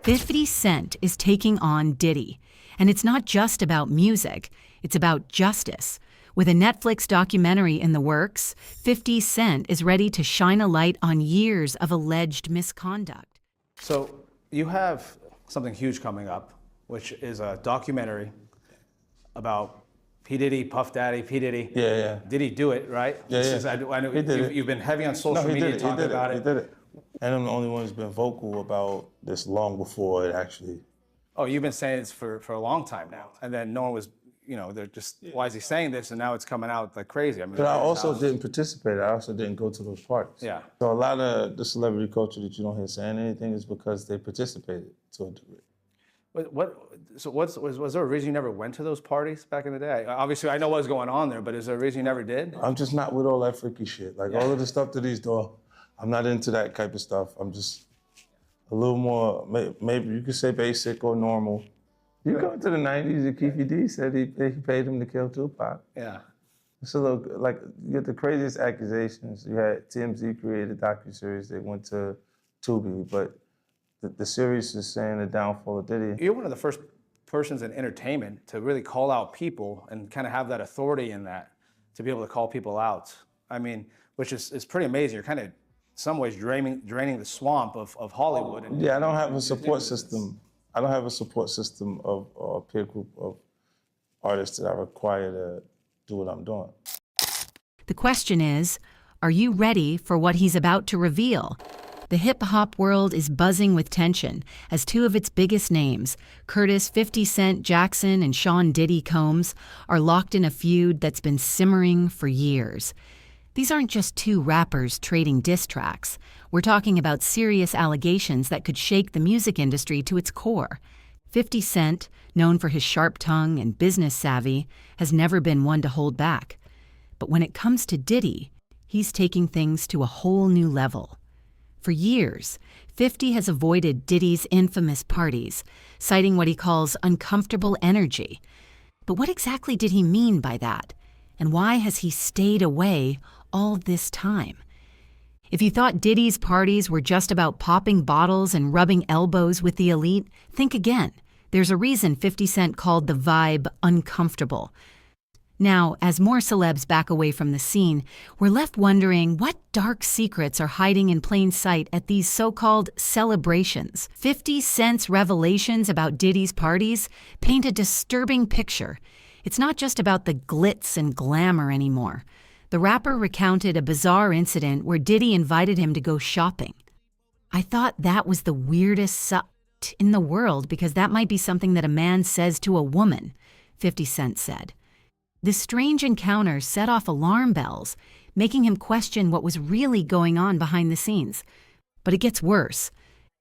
50 Cent is taking on Diddy. And it's not just about music, it's about justice. With a Netflix documentary in the works, 50 Cent is ready to shine a light on years of alleged misconduct. So you have something huge coming up, which is a documentary about P. Diddy, Puff Daddy, P. Diddy. Yeah. Did he do it, right? I know He did it. you've been heavy on social media talking about it. He did it. And I'm the only one who's been vocal about this long before it actually. Oh, you've been saying this for a long time now. And then no one was, they're just, why is he saying this? And now it's coming out like crazy. I mean, But I also didn't participate. I also didn't go to those parties. Yeah. So a lot of the celebrity culture that you don't hear saying anything is because they participated to a degree. Was there a reason you never went to those parties back in the day? Obviously, I know what was going on there, but is there a reason you never did? I'm just not with all that freaky shit. Like all of the stuff that he's doing, I'm not into that type of stuff. I'm just a little more, maybe you could say basic or normal. You go into the 90s, and Keefe D said he paid him to kill Tupac. Yeah. It's a little, like, you get the craziest accusations. You had TMZ created a docuseries, they went to Tubi, but the series is saying the downfall of Diddy. You're one of the first persons in entertainment to really call out people and kind of have that authority in that, to be able to call people out. I mean, which is pretty amazing. You're kind of, in some ways, draining the swamp of Hollywood. Yeah, I don't have a support system. I don't have a support system of a peer group of artists that I require to do what I'm doing. The question is, are you ready for what he's about to reveal? The hip-hop world is buzzing with tension as two of its biggest names, Curtis 50 Cent Jackson and Sean Diddy Combs, are locked in a feud that's been simmering for years. These aren't just two rappers trading diss tracks. We're talking about serious allegations that could shake the music industry to its core. 50 Cent, known for his sharp tongue and business savvy, has never been one to hold back. But when it comes to Diddy, he's taking things to a whole new level. For years, 50 has avoided Diddy's infamous parties, citing what he calls uncomfortable energy. But what exactly did he mean by that? And why has he stayed away all this time? If you thought Diddy's parties were just about popping bottles and rubbing elbows with the elite, think again. There's a reason 50 Cent called the vibe uncomfortable. Now, as more celebs back away from the scene, we're left wondering what dark secrets are hiding in plain sight at these so-called celebrations. 50 Cent's revelations about Diddy's parties paint a disturbing picture. It's not just about the glitz and glamour anymore. The rapper recounted a bizarre incident where Diddy invited him to go shopping. I thought that was the weirdest in the world because that might be something that a man says to a woman, 50 Cent said. This strange encounter set off alarm bells, making him question what was really going on behind the scenes. But it gets worse.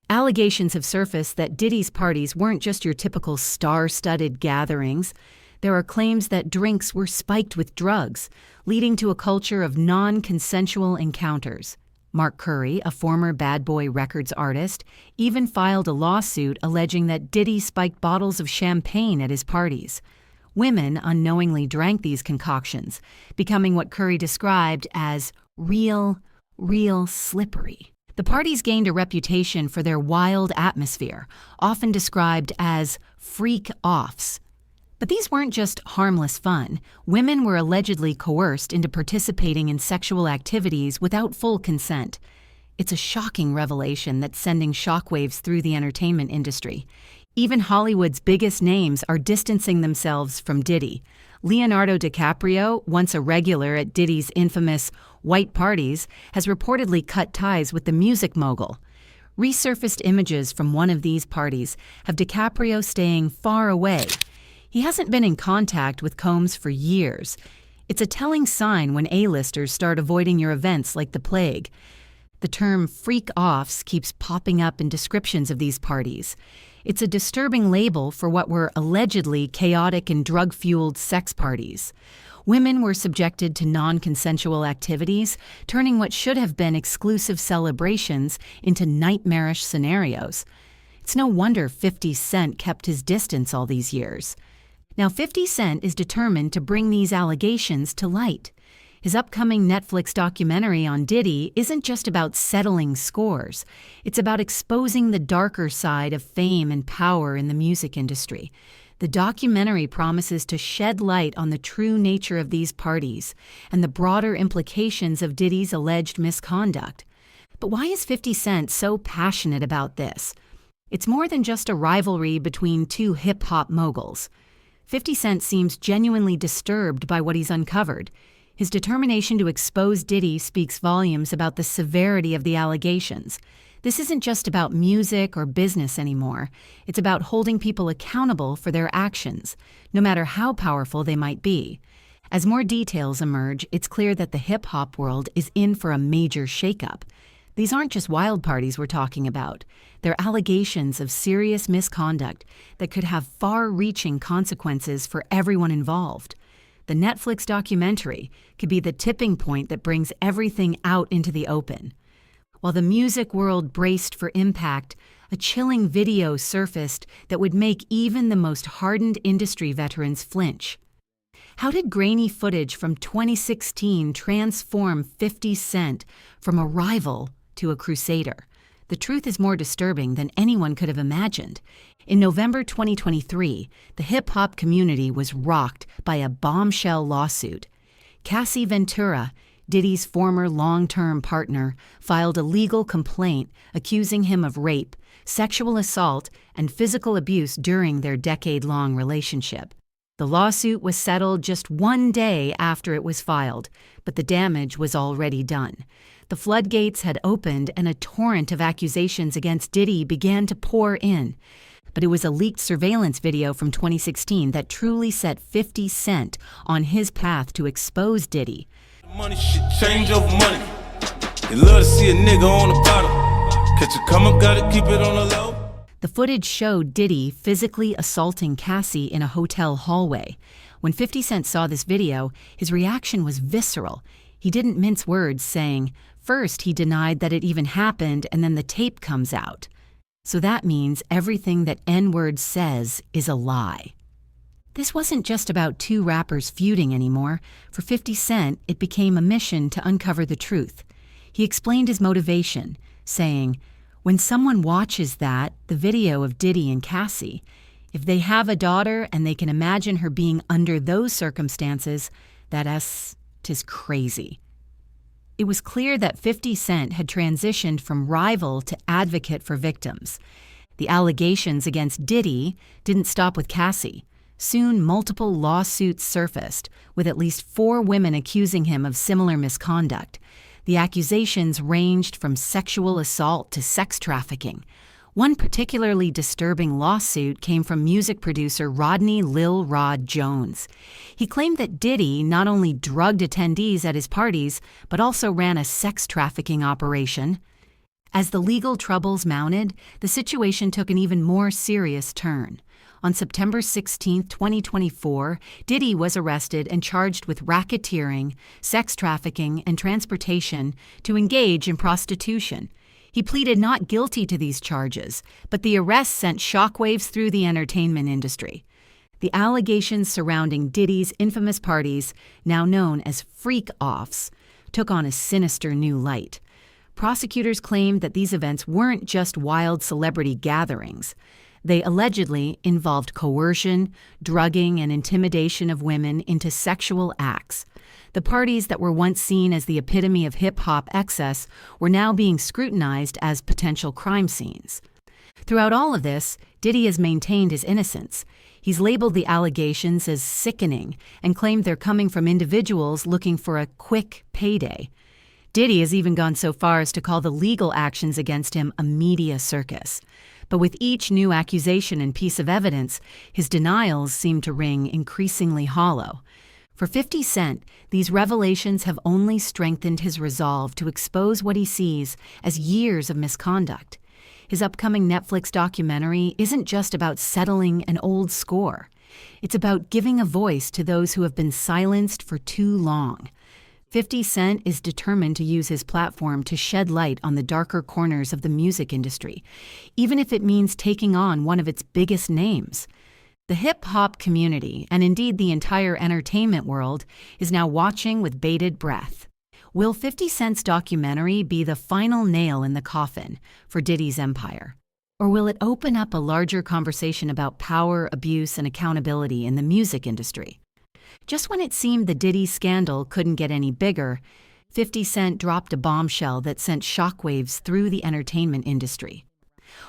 Allegations have surfaced that Diddy's parties weren't just your typical star-studded gatherings. There are claims that drinks were spiked with drugs, leading to a culture of non-consensual encounters. Mark Curry, a former Bad Boy Records artist, even filed a lawsuit alleging that Diddy spiked bottles of champagne at his parties. Women unknowingly drank these concoctions, becoming what Curry described as real slippery. The parties gained a reputation for their wild atmosphere, often described as freak-offs. But these weren't just harmless fun. Women were allegedly coerced into participating in sexual activities without full consent. It's a shocking revelation that's sending shockwaves through the entertainment industry. Even Hollywood's biggest names are distancing themselves from Diddy. Leonardo DiCaprio, once a regular at Diddy's infamous white parties, has reportedly cut ties with the music mogul. Resurfaced images from one of these parties have DiCaprio staying far away. He hasn't been in contact with Combs for years. It's a telling sign when A-listers start avoiding your events like the plague. The term freak-offs keeps popping up in descriptions of these parties. It's a disturbing label for what were allegedly chaotic and drug-fueled sex parties. Women were subjected to non-consensual activities, turning what should have been exclusive celebrations into nightmarish scenarios. It's no wonder 50 Cent kept his distance all these years. Now, 50 Cent is determined to bring these allegations to light. His upcoming Netflix documentary on Diddy isn't just about settling scores. It's about exposing the darker side of fame and power in the music industry. The documentary promises to shed light on the true nature of these parties and the broader implications of Diddy's alleged misconduct. But why is 50 Cent so passionate about this? It's more than just a rivalry between two hip-hop moguls. 50 Cent seems genuinely disturbed by what he's uncovered. His determination to expose Diddy speaks volumes about the severity of the allegations. This isn't just about music or business anymore. It's about holding people accountable for their actions, no matter how powerful they might be. As more details emerge, it's clear that the hip-hop world is in for a major shakeup. These aren't just wild parties we're talking about. They're allegations of serious misconduct that could have far-reaching consequences for everyone involved. The Netflix documentary could be the tipping point that brings everything out into the open. While the music world braced for impact, a chilling video surfaced that would make even the most hardened industry veterans flinch. How did grainy footage from 2016 transform 50 Cent from a rival to a crusader? The truth is more disturbing than anyone could have imagined. In November 2023, the hip-hop community was rocked by a bombshell lawsuit. Cassie Ventura, Diddy's former long-term partner, filed a legal complaint accusing him of rape, sexual assault, and physical abuse during their decade-long relationship. The lawsuit was settled just one day after it was filed, but the damage was already done. The floodgates had opened and a torrent of accusations against Diddy began to pour in. But it was a leaked surveillance video from 2016 that truly set 50 Cent on his path to expose Diddy. Money shit change over money. They love to see a nigga on the bottom. Catch a come up, gotta keep it on the low. The footage showed Diddy physically assaulting Cassie in a hotel hallway. When 50 Cent saw this video, his reaction was visceral. He didn't mince words, saying, first he denied that it even happened and then the tape comes out. So that means everything that N-word says is a lie. This wasn't just about two rappers feuding anymore. For 50 Cent, it became a mission to uncover the truth. He explained his motivation, saying, when someone watches the video of Diddy and Cassie, if they have a daughter and they can imagine her being under those circumstances, tis crazy. It was clear that 50 Cent had transitioned from rival to advocate for victims. The allegations against Diddy didn't stop with Cassie. Soon, multiple lawsuits surfaced, with at least 4 women accusing him of similar misconduct. The accusations ranged from sexual assault to sex trafficking. One particularly disturbing lawsuit came from music producer Rodney Lil Rod Jones. He claimed that Diddy not only drugged attendees at his parties, but also ran a sex trafficking operation. As the legal troubles mounted, the situation took an even more serious turn. On September 16, 2024, Diddy was arrested and charged with racketeering, sex trafficking, and transportation to engage in prostitution. He pleaded not guilty to these charges, but the arrest sent shockwaves through the entertainment industry. The allegations surrounding Diddy's infamous parties, now known as freak-offs, took on a sinister new light. Prosecutors claimed that these events weren't just wild celebrity gatherings. They allegedly involved coercion, drugging, and intimidation of women into sexual acts. The parties that were once seen as the epitome of hip-hop excess were now being scrutinized as potential crime scenes. Throughout all of this, Diddy has maintained his innocence. He's labeled the allegations as sickening and claimed they're coming from individuals looking for a quick payday. Diddy has even gone so far as to call the legal actions against him a media circus. But with each new accusation and piece of evidence, his denials seem to ring increasingly hollow. For 50 Cent, these revelations have only strengthened his resolve to expose what he sees as years of misconduct. His upcoming Netflix documentary isn't just about settling an old score. It's about giving a voice to those who have been silenced for too long. 50 Cent is determined to use his platform to shed light on the darker corners of the music industry, even if it means taking on one of its biggest names. The hip-hop community, and indeed the entire entertainment world, is now watching with bated breath. Will 50 Cent's documentary be the final nail in the coffin for Diddy's empire? Or will it open up a larger conversation about power, abuse, and accountability in the music industry? Just when it seemed the Diddy scandal couldn't get any bigger, 50 Cent dropped a bombshell that sent shockwaves through the entertainment industry.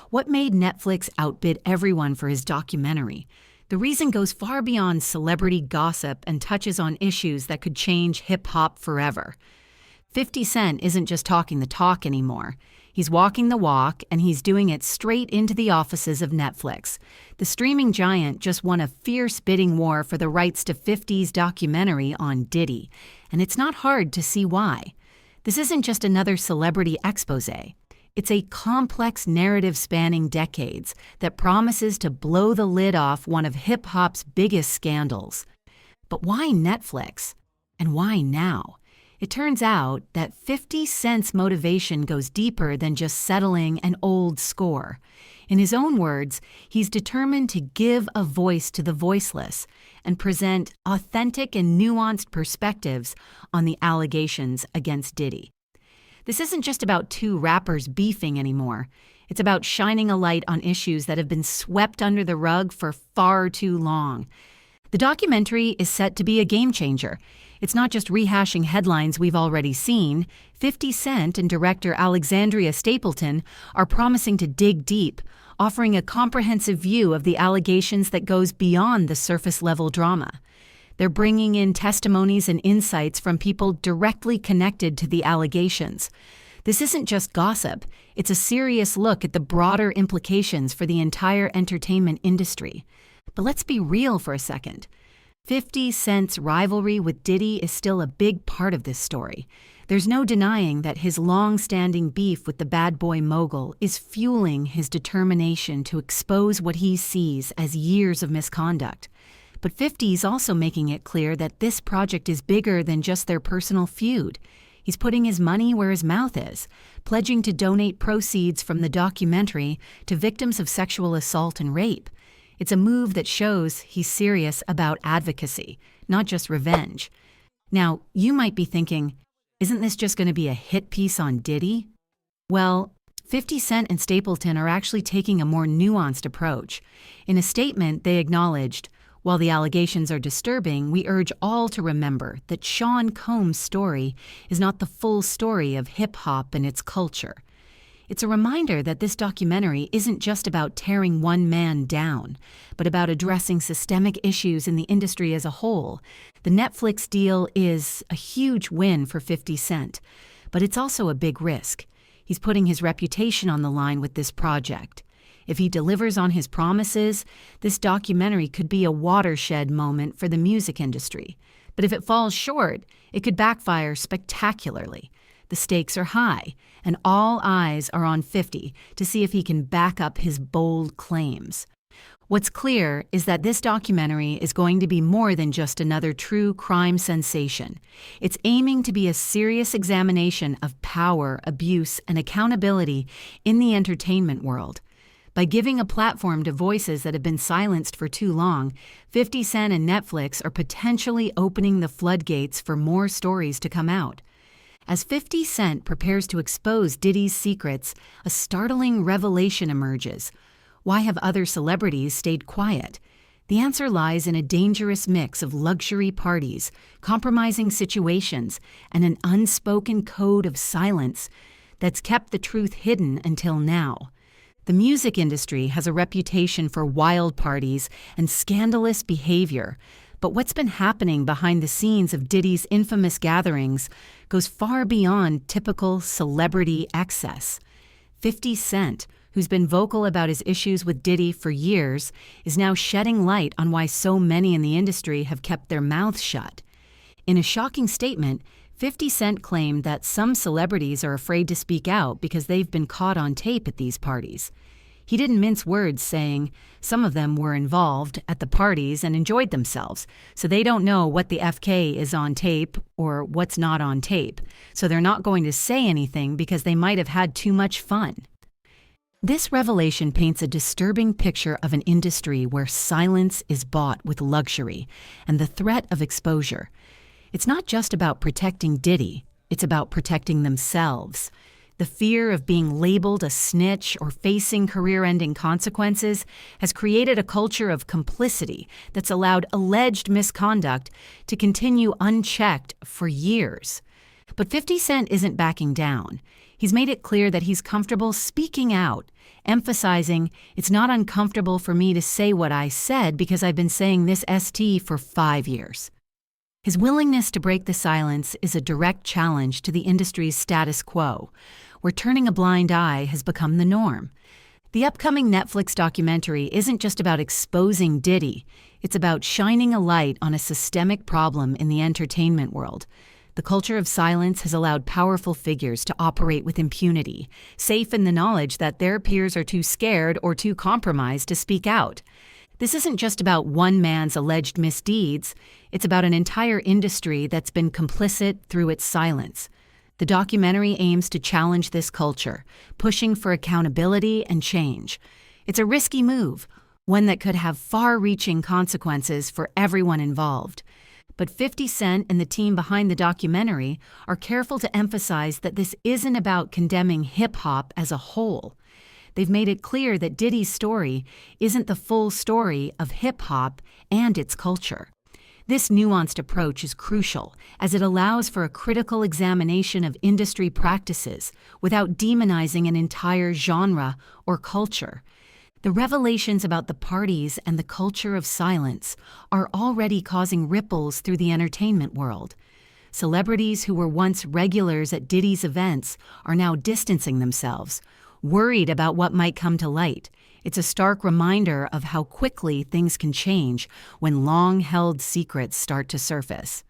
What made Netflix outbid everyone for his documentary? The reason goes far beyond celebrity gossip and touches on issues that could change hip-hop forever. 50 Cent isn't just talking the talk anymore. He's walking the walk, and he's doing it straight into the offices of Netflix. The streaming giant just won a fierce bidding war for the rights to 50's documentary on Diddy, and it's not hard to see why. This isn't just another celebrity exposé. It's a complex narrative spanning decades that promises to blow the lid off one of hip-hop's biggest scandals. But why Netflix? And why now? It turns out that 50 Cent's motivation goes deeper than just settling an old score. In his own words, he's determined to give a voice to the voiceless and present authentic and nuanced perspectives on the allegations against Diddy. This isn't just about two rappers beefing anymore. It's about shining a light on issues that have been swept under the rug for far too long. The documentary is set to be a game changer. It's not just rehashing headlines we've already seen. 50 Cent and director Alexandria Stapleton are promising to dig deep, offering a comprehensive view of the allegations that goes beyond the surface-level drama. They're bringing in testimonies and insights from people directly connected to the allegations. This isn't just gossip. It's a serious look at the broader implications for the entire entertainment industry. But let's be real for a second. 50 Cent's rivalry with Diddy is still a big part of this story. There's no denying that his long-standing beef with the bad boy mogul is fueling his determination to expose what he sees as years of misconduct. But 50's also making it clear that this project is bigger than just their personal feud. He's putting his money where his mouth is, pledging to donate proceeds from the documentary to victims of sexual assault and rape. It's a move that shows he's serious about advocacy, not just revenge. Now, you might be thinking, isn't this just going to be a hit piece on Diddy? Well, 50 Cent and Stapleton are actually taking a more nuanced approach. In a statement, they acknowledged, "While the allegations are disturbing, we urge all to remember that Sean Combs' story is not the full story of hip-hop and its culture." It's a reminder that this documentary isn't just about tearing one man down, but about addressing systemic issues in the industry as a whole. The Netflix deal is a huge win for 50 Cent, but it's also a big risk. He's putting his reputation on the line with this project. If he delivers on his promises, this documentary could be a watershed moment for the music industry. But if it falls short, it could backfire spectacularly. The stakes are high, and all eyes are on 50 to see if he can back up his bold claims. What's clear is that this documentary is going to be more than just another true crime sensation. It's aiming to be a serious examination of power, abuse, and accountability in the entertainment world. By giving a platform to voices that have been silenced for too long, 50 Cent and Netflix are potentially opening the floodgates for more stories to come out. As 50 Cent prepares to expose Diddy's secrets, a startling revelation emerges. Why have other celebrities stayed quiet? The answer lies in a dangerous mix of luxury parties, compromising situations, and an unspoken code of silence that's kept the truth hidden until now. The music industry has a reputation for wild parties and scandalous behavior, but what's been happening behind the scenes of Diddy's infamous gatherings goes far beyond typical celebrity excess. 50 Cent, who's been vocal about his issues with Diddy for years, is now shedding light on why so many in the industry have kept their mouths shut. In a shocking statement, 50 Cent claimed that some celebrities are afraid to speak out because they've been caught on tape at these parties. He didn't mince words, saying some of them were involved at the parties and enjoyed themselves, so they don't know what the FK is on tape or what's not on tape, so they're not going to say anything because they might have had too much fun. This revelation paints a disturbing picture of an industry where silence is bought with luxury and the threat of exposure. It's not just about protecting Diddy, it's about protecting themselves. The fear of being labeled a snitch or facing career-ending consequences has created a culture of complicity that's allowed alleged misconduct to continue unchecked for years. But 50 Cent isn't backing down. He's made it clear that he's comfortable speaking out, emphasizing, "It's not uncomfortable for me to say what I said because I've been saying this ST for 5 years." His willingness to break the silence is a direct challenge to the industry's status quo, where turning a blind eye has become the norm. The upcoming Netflix documentary isn't just about exposing Diddy, it's about shining a light on a systemic problem in the entertainment world. The culture of silence has allowed powerful figures to operate with impunity, safe in the knowledge that their peers are too scared or too compromised to speak out. This isn't just about one man's alleged misdeeds, it's about an entire industry that's been complicit through its silence. The documentary aims to challenge this culture, pushing for accountability and change. It's a risky move, one that could have far-reaching consequences for everyone involved. But 50 Cent and the team behind the documentary are careful to emphasize that this isn't about condemning hip-hop as a whole. They've made it clear that Diddy's story isn't the full story of hip-hop and its culture. This nuanced approach is crucial, as it allows for a critical examination of industry practices without demonizing an entire genre or culture. The revelations about the parties and the culture of silence are already causing ripples through the entertainment world. Celebrities who were once regulars at Diddy's events are now distancing themselves, worried about what might come to light. It's a stark reminder of how quickly things can change when long-held secrets start to surface.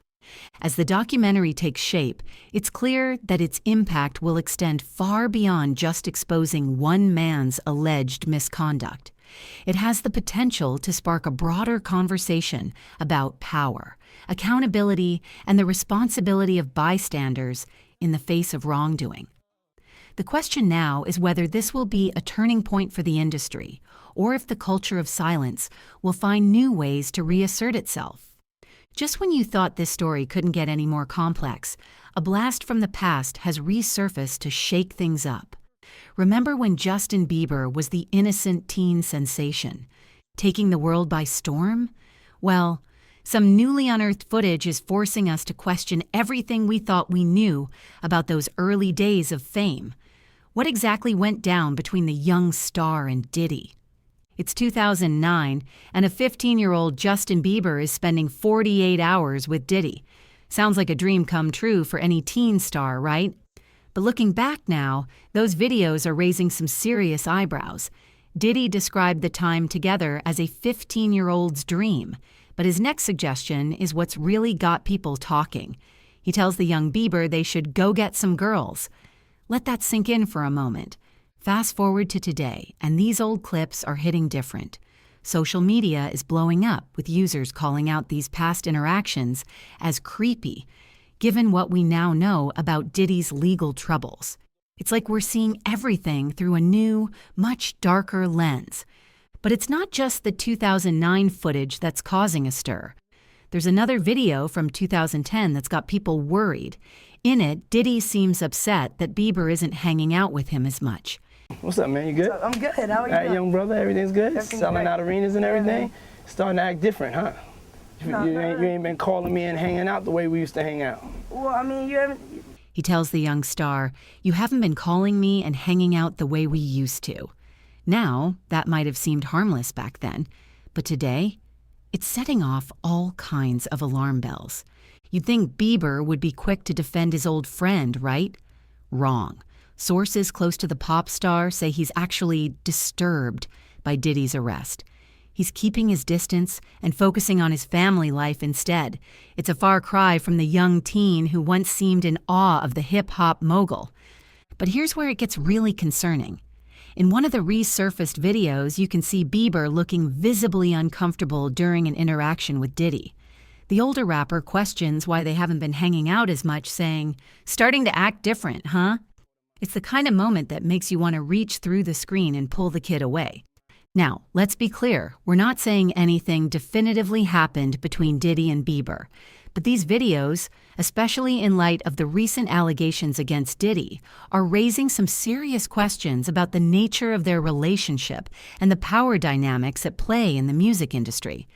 As the documentary takes shape, it's clear that its impact will extend far beyond just exposing one man's alleged misconduct. It has the potential to spark a broader conversation about power, accountability, and the responsibility of bystanders in the face of wrongdoing. The question now is whether this will be a turning point for the industry, or if the culture of silence will find new ways to reassert itself. Just when you thought this story couldn't get any more complex, a blast from the past has resurfaced to shake things up. Remember when Justin Bieber was the innocent teen sensation, taking the world by storm? Well, some newly unearthed footage is forcing us to question everything we thought we knew about those early days of fame. What exactly went down between the young star and Diddy? It's 2009, and a 15-year-old Justin Bieber is spending 48 hours with Diddy. Sounds like a dream come true for any teen star, right? But looking back now, those videos are raising some serious eyebrows. Diddy described the time together as a 15-year-old's dream, but his next suggestion is what's really got people talking. He tells the young Bieber they should go get some girls. Let that sink in for a moment. Fast forward to today, and these old clips are hitting different. Social media is blowing up, with users calling out these past interactions as creepy, given what we now know about Diddy's legal troubles. It's like we're seeing everything through a new, much darker lens. But it's not just the 2009 footage that's causing a stir. There's another video from 2010 that's got people worried. In it, Diddy seems upset that Bieber isn't hanging out with him as much. What's up, man? You good? I'm good. How are you? All right, young brother, everything's good? Everything's Selling great. out arenas and everything? Yeah. Starting to act different, huh? No, you ain't been calling me and hanging out the way we used to hang out. Well, I mean, you haven't. He tells the young star, "You haven't been calling me and hanging out the way we used to." Now, that might have seemed harmless back then, but today, it's setting off all kinds of alarm bells. You'd think Bieber would be quick to defend his old friend, right? Wrong. Sources close to the pop star say he's actually disturbed by Diddy's arrest. He's keeping his distance and focusing on his family life instead. It's a far cry from the young teen who once seemed in awe of the hip-hop mogul. But here's where it gets really concerning. In one of the resurfaced videos, you can see Bieber looking visibly uncomfortable during an interaction with Diddy. The older rapper questions why they haven't been hanging out as much, saying, "Starting to act different, huh?" It's the kind of moment that makes you want to reach through the screen and pull the kid away. Now, let's be clear, we're not saying anything definitively happened between Diddy and Bieber. But these videos, especially in light of the recent allegations against Diddy, are raising some serious questions about the nature of their relationship and the power dynamics at play in the music industry.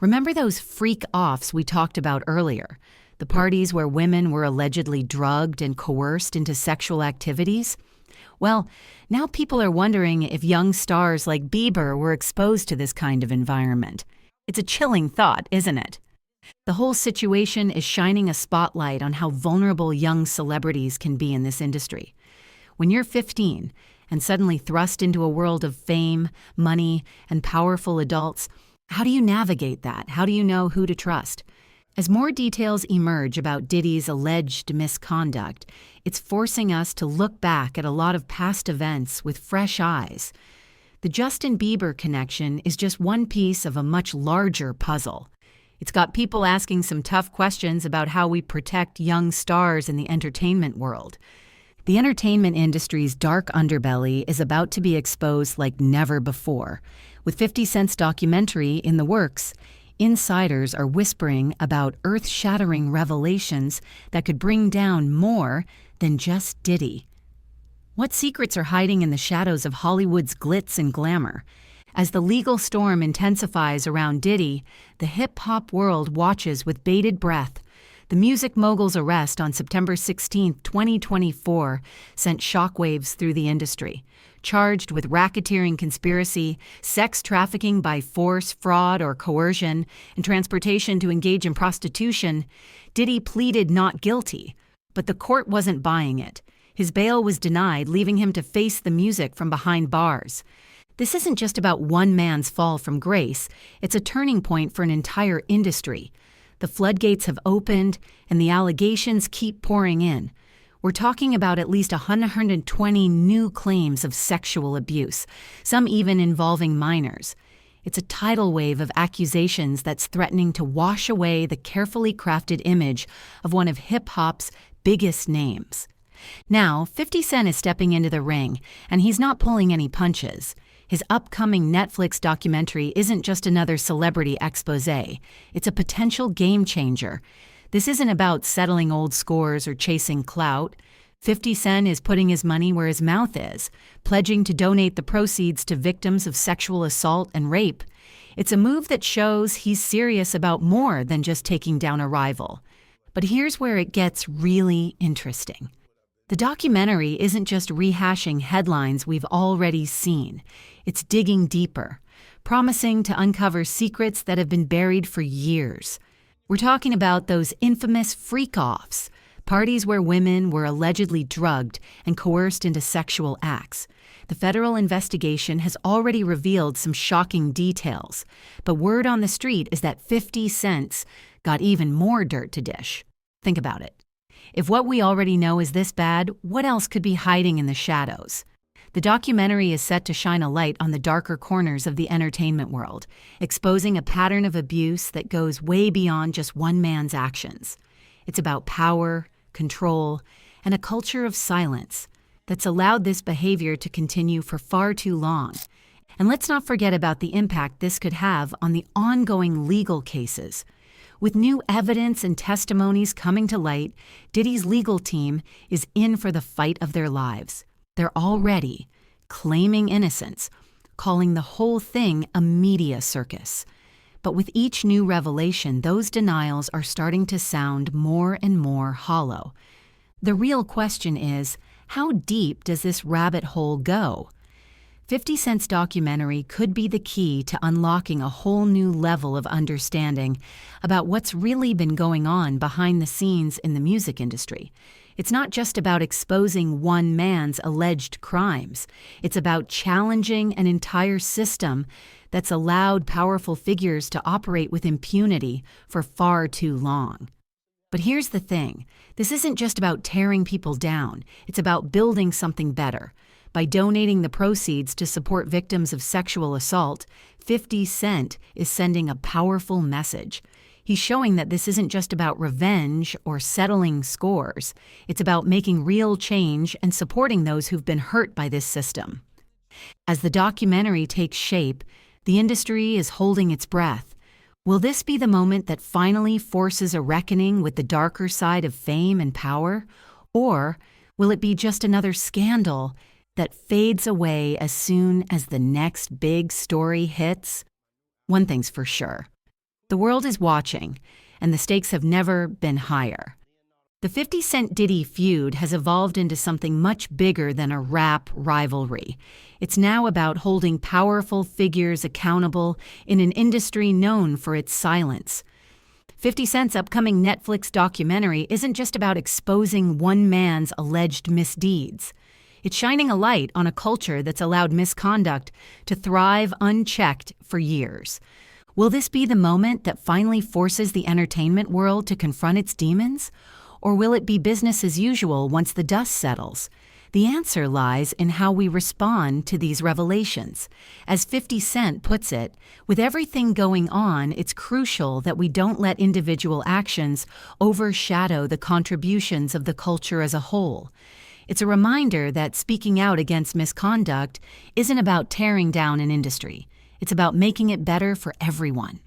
Remember those freak-offs we talked about earlier? The parties where women were allegedly drugged and coerced into sexual activities? Well, now people are wondering if young stars like Bieber were exposed to this kind of environment. It's a chilling thought, isn't it? The whole situation is shining a spotlight on how vulnerable young celebrities can be in this industry. When you're 15 and suddenly thrust into a world of fame, money, and powerful adults, how do you navigate that? How do you know who to trust? As more details emerge about Diddy's alleged misconduct, it's forcing us to look back at a lot of past events with fresh eyes. The Justin Bieber connection is just one piece of a much larger puzzle. It's got people asking some tough questions about how we protect young stars in the entertainment world. The entertainment industry's dark underbelly is about to be exposed like never before. With 50 Cent's documentary in the works, insiders are whispering about earth-shattering revelations that could bring down more than just Diddy. What secrets are hiding in the shadows of Hollywood's glitz and glamour? As the legal storm intensifies around Diddy, the hip-hop world watches with bated breath. The music mogul's arrest on September 16, 2024, sent shockwaves through the industry. Charged with racketeering conspiracy, sex trafficking by force, fraud, or coercion, and transportation to engage in prostitution, Diddy pleaded not guilty. But the court wasn't buying it. His bail was denied, leaving him to face the music from behind bars. This isn't just about one man's fall from grace, it's a turning point for an entire industry. The floodgates have opened, and the allegations keep pouring in. We're talking about at least 120 new claims of sexual abuse, some even involving minors. It's a tidal wave of accusations that's threatening to wash away the carefully crafted image of one of hip-hop's biggest names. Now, 50 Cent is stepping into the ring, and he's not pulling any punches. His upcoming Netflix documentary isn't just another celebrity exposé. It's a potential game changer. This isn't about settling old scores or chasing clout. 50 Cent is putting his money where his mouth is, pledging to donate the proceeds to victims of sexual assault and rape. It's a move that shows he's serious about more than just taking down a rival. But here's where it gets really interesting. The documentary isn't just rehashing headlines we've already seen. It's digging deeper, promising to uncover secrets that have been buried for years. We're talking about those infamous freak-offs, parties where women were allegedly drugged and coerced into sexual acts. The federal investigation has already revealed some shocking details, but word on the street is that 50 Cent got even more dirt to dish. Think about it. If what we already know is this bad, what else could be hiding in the shadows? The documentary is set to shine a light on the darker corners of the entertainment world, exposing a pattern of abuse that goes way beyond just one man's actions. It's about power, control, and a culture of silence that's allowed this behavior to continue for far too long. And let's not forget about the impact this could have on the ongoing legal cases. With new evidence and testimonies coming to light, Diddy's legal team is in for the fight of their lives. They're already claiming innocence, calling the whole thing a media circus. But with each new revelation, those denials are starting to sound more and more hollow. The real question is, how deep does this rabbit hole go? 50 Cent's documentary could be the key to unlocking a whole new level of understanding about what's really been going on behind the scenes in the music industry. It's not just about exposing one man's alleged crimes. It's about challenging an entire system that's allowed powerful figures to operate with impunity for far too long. But here's the thing. This isn't just about tearing people down. It's about building something better. By donating the proceeds to support victims of sexual assault, 50 Cent is sending a powerful message. He's showing that this isn't just about revenge or settling scores. It's about making real change and supporting those who've been hurt by this system. As the documentary takes shape, the industry is holding its breath. Will this be the moment that finally forces a reckoning with the darker side of fame and power? Or will it be just another scandal that fades away as soon as the next big story hits? One thing's for sure. The world is watching, and the stakes have never been higher. The 50 Cent Diddy feud has evolved into something much bigger than a rap rivalry. It's now about holding powerful figures accountable in an industry known for its silence. 50 Cent's upcoming Netflix documentary isn't just about exposing one man's alleged misdeeds. It's shining a light on a culture that's allowed misconduct to thrive unchecked for years. Will this be the moment that finally forces the entertainment world to confront its demons? Or will it be business as usual once the dust settles? The answer lies in how we respond to these revelations. As 50 Cent puts it, with everything going on, it's crucial that we don't let individual actions overshadow the contributions of the culture as a whole. It's a reminder that speaking out against misconduct isn't about tearing down an industry. It's about making it better for everyone.